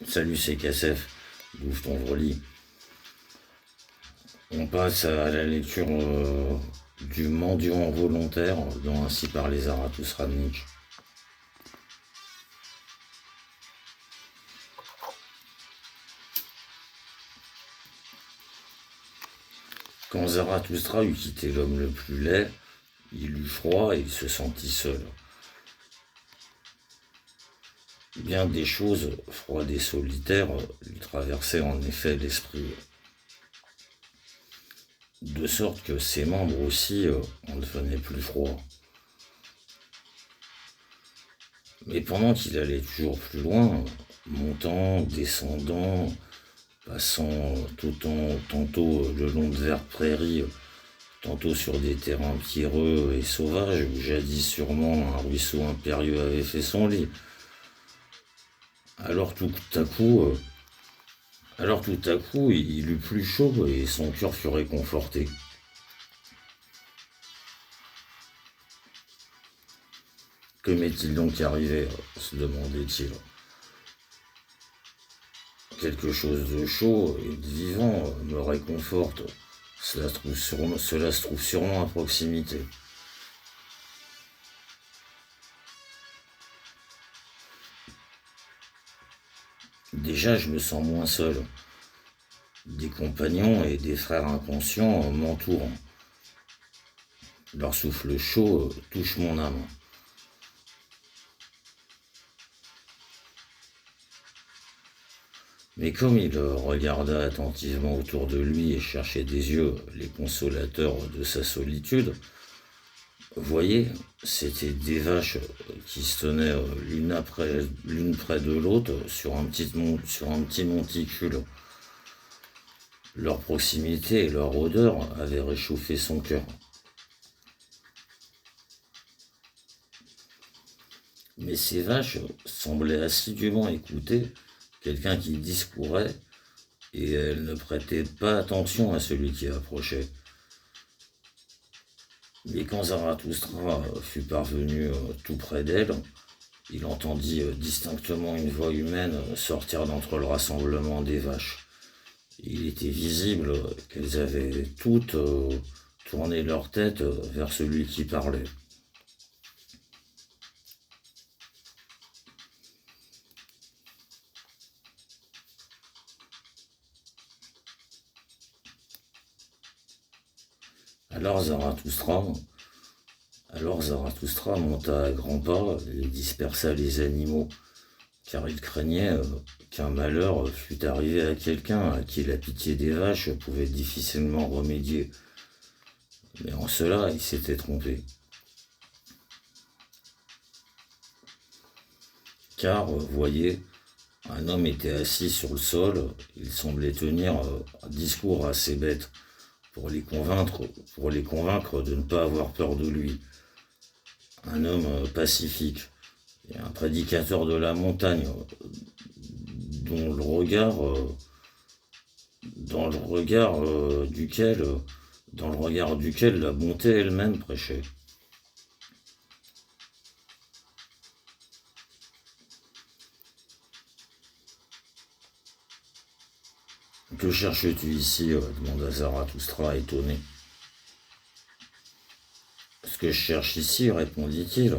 Salut, c'est KSF. Bouge ton relis. On passe à la lecture du mendiant volontaire dont ainsi parlait Zarathustra de Nietzsche. Quand Zarathustra eut quitté l'homme le plus laid, il eut froid et il se sentit seul. Bien des choses, froides et solitaires, lui traversaient en effet l'esprit, de sorte que ses membres aussi en devenaient plus froids. Mais pendant qu'il allait toujours plus loin, montant, descendant, passant tantôt le long de vertes prairies, tantôt sur des terrains pierreux et sauvages où jadis sûrement un ruisseau impérieux avait fait son lit. Alors tout à coup, euh, alors tout à coup, il eut plus chaud et son cœur fut réconforté. Que m'est-il donc arrivé se demandait-il. Quelque chose de chaud et de vivant me réconforte. Cela se trouve sûrement à proximité. Déjà, je me sens moins seul. Des compagnons et des frères inconscients m'entourent. Leur souffle chaud touche mon âme. Mais comme il regarda attentivement autour de lui et cherchait des yeux les consolateurs de sa solitude, voyez, c'étaient des vaches qui se tenaient l'une près de l'autre sur sur un petit monticule. Leur proximité et leur odeur avaient réchauffé son cœur. Mais ces vaches semblaient assidûment écouter quelqu'un qui discourait et elles ne prêtaient pas attention à celui qui approchait. Mais quand Zarathustra fut parvenu tout près d'elle, il entendit distinctement une voix humaine sortir d'entre le rassemblement des vaches. Il était visible qu'elles avaient toutes tourné leur tête vers celui qui parlait. Alors Zarathustra, alors Zarathustra monta à grands pas et dispersa les animaux, car il craignait qu'un malheur fût arrivé à quelqu'un à qui la pitié des vaches pouvait difficilement remédier. Mais en cela, il s'était trompé. Car, voyez, un homme était assis sur le sol, il semblait tenir un discours à ses bêtes pour les convaincre de ne pas avoir peur de lui. Un homme pacifique et un prédicateur de la montagne dont le regard, dans le regard duquel, dans le regard duquel la bonté elle-même prêchait. Que cherches-tu ici demanda Zarathustra étonné. Ce que je cherche ici, répondit-il,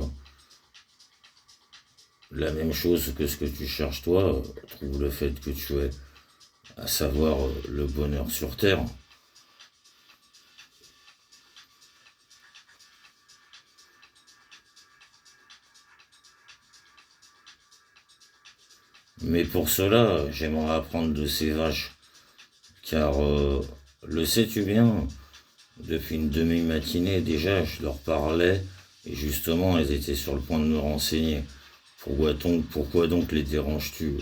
la même chose que ce que tu cherches toi, trouve le fait que tu es, à savoir le bonheur sur terre. Mais pour cela, j'aimerais apprendre de ces vaches, car le sais-tu bien, depuis une demi-matinée déjà, je leur parlais, et justement, elles étaient sur le point de me renseigner. Pourquoi donc les déranges-tu?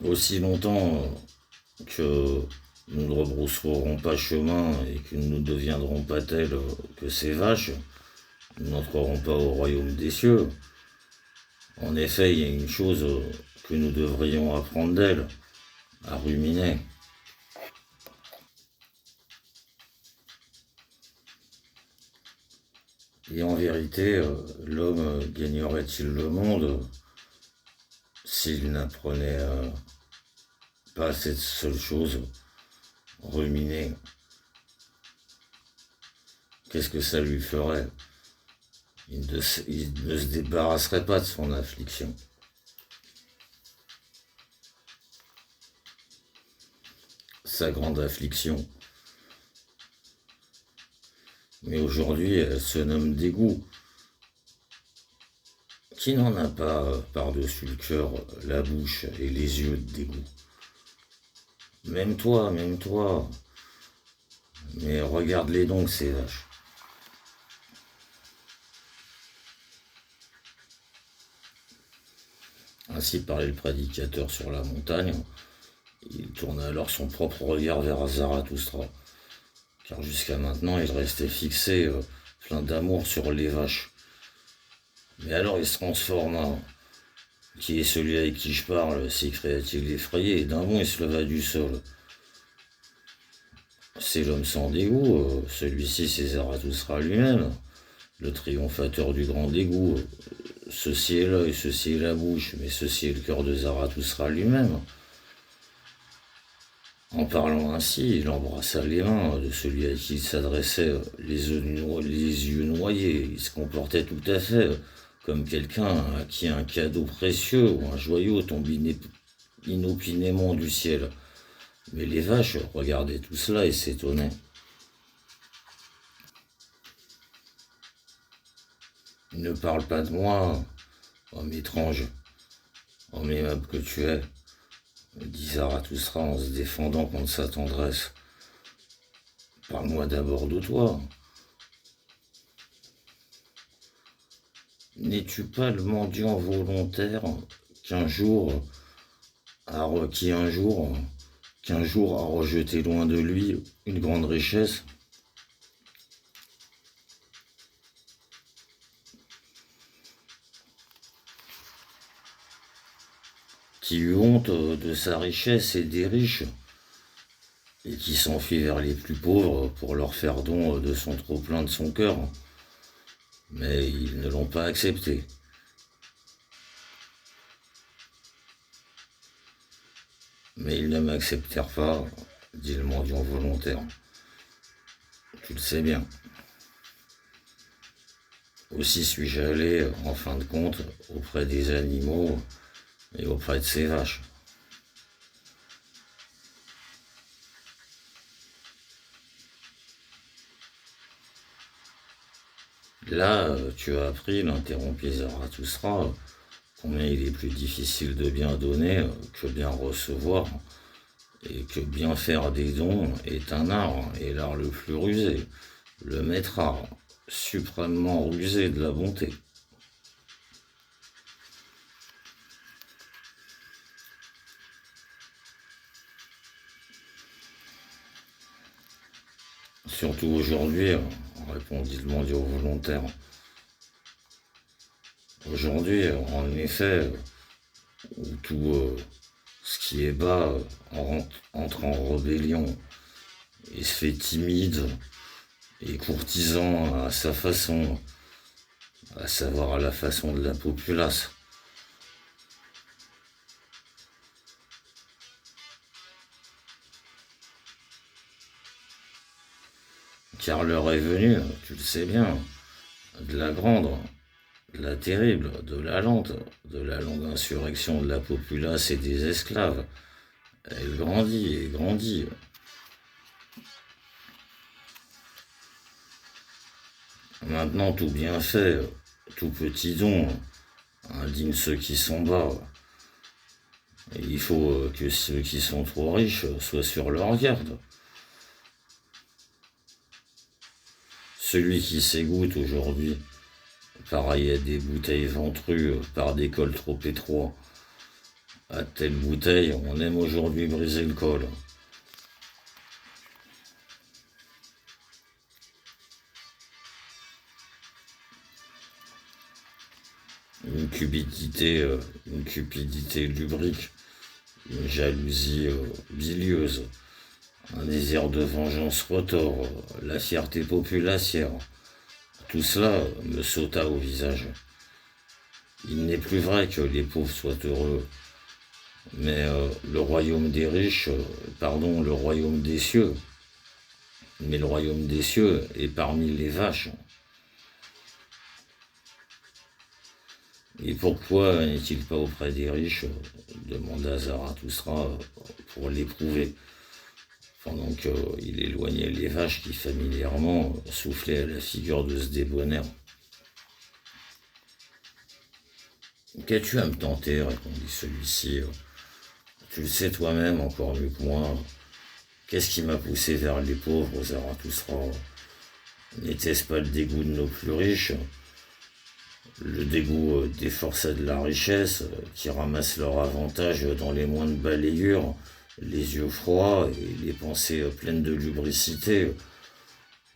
Aussi longtemps que nous ne rebrousserons pas chemin et que nous ne deviendrons pas tels que ces vaches, nous n'entrerons pas au royaume des cieux. En effet, il y a une chose que nous devrions apprendre d'elles, à ruminer. Et en vérité, l'homme gagnerait-il le monde s'il n'apprenait pas cette seule chose, ruminer? Qu'est-ce que ça lui ferait? Il ne se débarrasserait pas de son affliction. Sa grande affliction. Mais aujourd'hui, elle se nomme dégoût. Qui n'en a pas par-dessus le cœur, la bouche et les yeux de dégoût? Même toi, même toi. Mais regarde-les donc, ces vaches. Ainsi parlait le prédicateur sur la montagne. Il tourna alors son propre regard vers Zarathustra, car jusqu'à maintenant il restait fixé, plein d'amour sur les vaches. Mais alors il se transforma. Qui est celui avec qui je parle? S'écria-t-il effrayé, et d'un bond il se leva du sol. C'est l'homme sans dégoût, celui-ci c'est Zarathustra lui-même, le triomphateur du grand dégoût. Ceci est l'œil, ceci est la bouche, mais ceci est le cœur de Zarathustra lui-même. En parlant ainsi, il embrassa les mains de celui à qui il s'adressait, les yeux noyés. Il se comportait tout à fait comme quelqu'un à qui un cadeau précieux ou un joyau tombe inopinément du ciel. Mais les vaches regardaient tout cela et s'étonnaient. Ne parle pas de moi, homme étrange, homme aimable que tu es, dit Zarathustra en se défendant contre sa tendresse. Parle-moi d'abord de toi. N'es-tu pas le mendiant volontaire qu'un jour qui qu'un jour a rejeté loin de lui une grande richesse? Qui eut honte de sa richesse et des riches, et qui s'enfuit vers les plus pauvres pour leur faire don de son trop-plein de son cœur. Mais ils ne l'ont pas accepté. Mais ils ne m'acceptèrent pas, dit le mendiant volontaire. Tu le sais bien. Aussi suis-je allé, en fin de compte, auprès des animaux et auprès de ces vaches. Là, tu as appris, l'interrompit Zarathustra, combien il est plus difficile de bien donner que bien recevoir, et que bien faire des dons est un art, et l'art le plus rusé, le maître art, suprêmement rusé de la bonté. Surtout aujourd'hui, répondit le mendiant volontaire. Aujourd'hui, en effet, où tout ce qui est bas entre en rébellion et se fait timide et courtisan à sa façon, à savoir à la façon de la populace. Car l'heure est venue, tu le sais bien, de la grande, de la terrible, de la lente, de la longue insurrection de la populace et des esclaves. Elle grandit et grandit. Maintenant, tout bien fait, tout petit don, indigne ceux qui sont bas. Et il faut que ceux qui sont trop riches soient sur leur garde. Celui qui s'égoutte aujourd'hui, pareil à des bouteilles ventrues par des cols trop étroits. À telle bouteille, on aime aujourd'hui briser le col. Une cupidité lubrique, une jalousie bilieuse, un désir de vengeance retors, la fierté populacière. Tout cela me sauta au visage. Il n'est plus vrai que les pauvres soient heureux, mais le royaume des riches, pardon, le royaume des cieux, mais le royaume des cieux est parmi les vaches. Et pourquoi n'est-il pas auprès des riches demanda Zarathustra pour l'éprouver, pendant qu'il éloignait les vaches qui familièrement soufflaient à la figure de ce débonnaire. Qu'as-tu à me tenter répondit celui-ci. Tu le sais toi-même encore mieux que moi. Qu'est-ce qui m'a poussé vers les pauvres, Zarathustra? N'était-ce pas le dégoût de nos plus riches? Le dégoût des forçats de la richesse qui ramassent leur avantage dans les moindres balayures, les yeux froids et les pensées pleines de lubricité.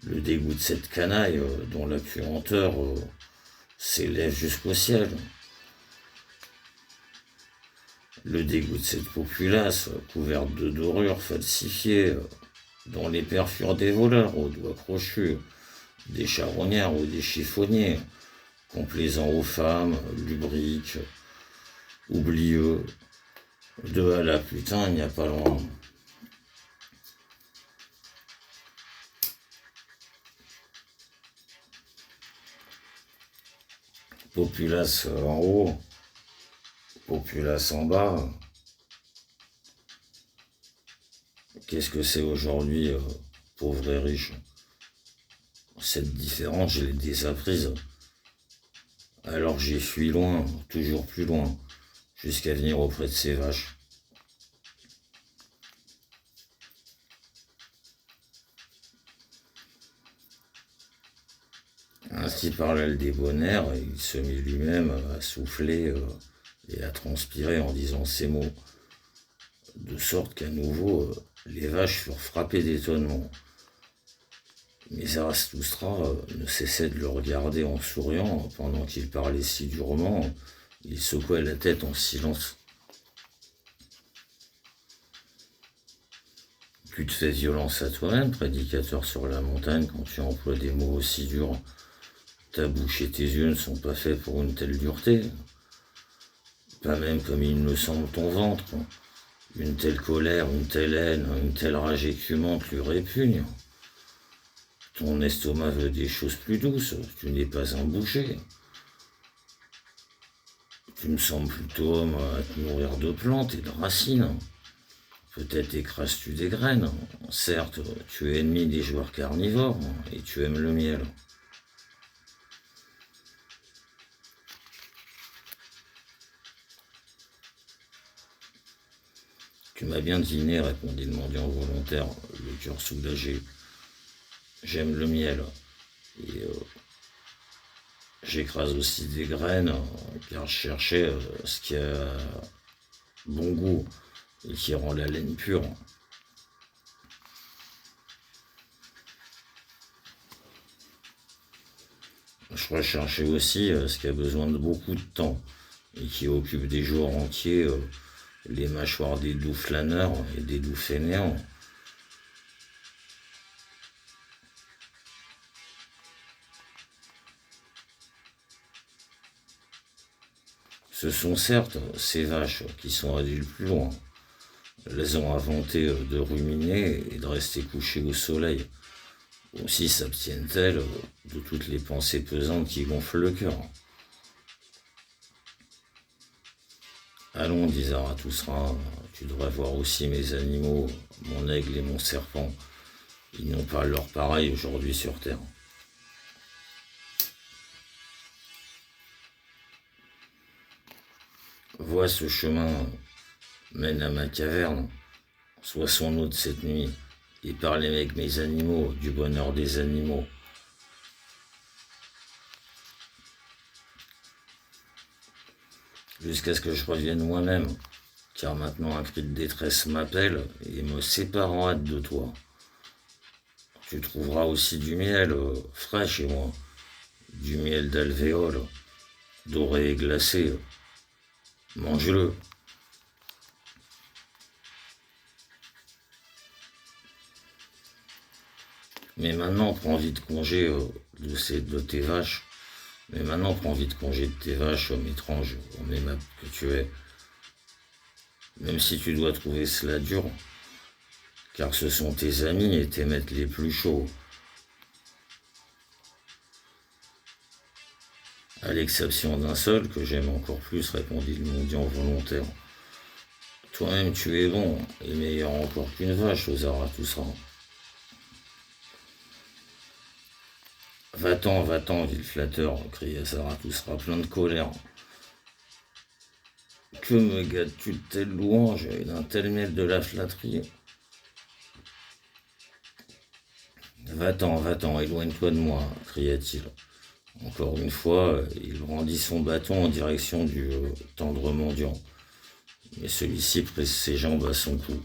Le dégoût de cette canaille dont la puanteur s'élève jusqu'au ciel. Le dégoût de cette populace couverte de dorures falsifiées, dont les pères furent des voleurs aux doigts crochus, des charognards ou des chiffonniers, complaisants aux femmes, lubriques, oublieux. De à la putain, il n'y a pas loin. Populace en haut, populace en bas. Qu'est-ce que c'est aujourd'hui, pauvre et riche? Cette différence, je l'ai désapprise. Alors j'ai fui loin, toujours plus loin, jusqu'à venir auprès de ces vaches. Ainsi parlait le débonnaire, et il se mit lui-même à souffler et à transpirer en disant ces mots, de sorte qu'à nouveau les vaches furent frappées d'étonnement. Mais Zarathustra ne cessait de le regarder en souriant pendant qu'il parlait si durement. Il secouait la tête en silence. Tu te fais violence à toi-même, prédicateur sur la montagne, quand tu emploies des mots aussi durs. Ta bouche et tes yeux ne sont pas faits pour une telle dureté. Pas même comme il me semble ton ventre. Une telle colère, une telle haine, une telle rage écumante lui répugne. Ton estomac veut des choses plus douces, tu n'es pas un boucher. Tu me sembles plutôt homme à te nourrir de plantes et de racines. Peut-être écrases-tu des graines. Certes, tu es ennemi des joueurs carnivores et tu aimes le miel. Tu m'as bien deviné, répondit le mendiant volontaire, le cœur soulagé. J'aime le miel. Et j'écrase aussi des graines, car je cherchais ce qui a bon goût et qui rend la laine pure. Je recherchais aussi ce qui a besoin de beaucoup de temps et qui occupe des jours entiers les mâchoires des doux flâneurs et des doux fainéants. Ce sont certes ces vaches qui sont allées le plus loin. Elles ont inventé de ruminer et de rester couchées au soleil. Aussi s'abstiennent-elles de toutes les pensées pesantes qui gonflent le cœur. Allons, dit Zarathustra, tu devrais voir aussi mes animaux, mon aigle et mon serpent. Ils n'ont pas leur pareil aujourd'hui sur terre. Vois ce chemin mène à ma caverne. Sois son hôte cette nuit et parle avec mes animaux du bonheur des animaux. Jusqu'à ce que je revienne moi-même, car maintenant un cri de détresse m'appelle et me sépare en hâte de toi. Tu trouveras aussi du miel frais chez moi, du miel d'alvéole, doré et glacé. Mange-le. Mais maintenant, prends vite congé de tes vaches. Mais maintenant, prends vite congé de tes vaches, homme étrange, homme aimable que tu es. Même si tu dois trouver cela dur, car ce sont tes amis et tes maîtres les plus chauds. À l'exception d'un seul, que j'aime encore plus, répondit le mendiant volontaire. Toi-même tu es bon, et meilleur encore qu'une vache, aux Zarathustra. Va-t'en, dit le flatteur, cria Zarathustra, plein de colère. Que me gâtes-tu de telles louanges et d'un tel miel de la flatterie? Va-t'en, éloigne-toi de moi, cria-t-il. Encore une fois, il brandit son bâton en direction du tendre mendiant, mais celui-ci prit ses jambes à son cou.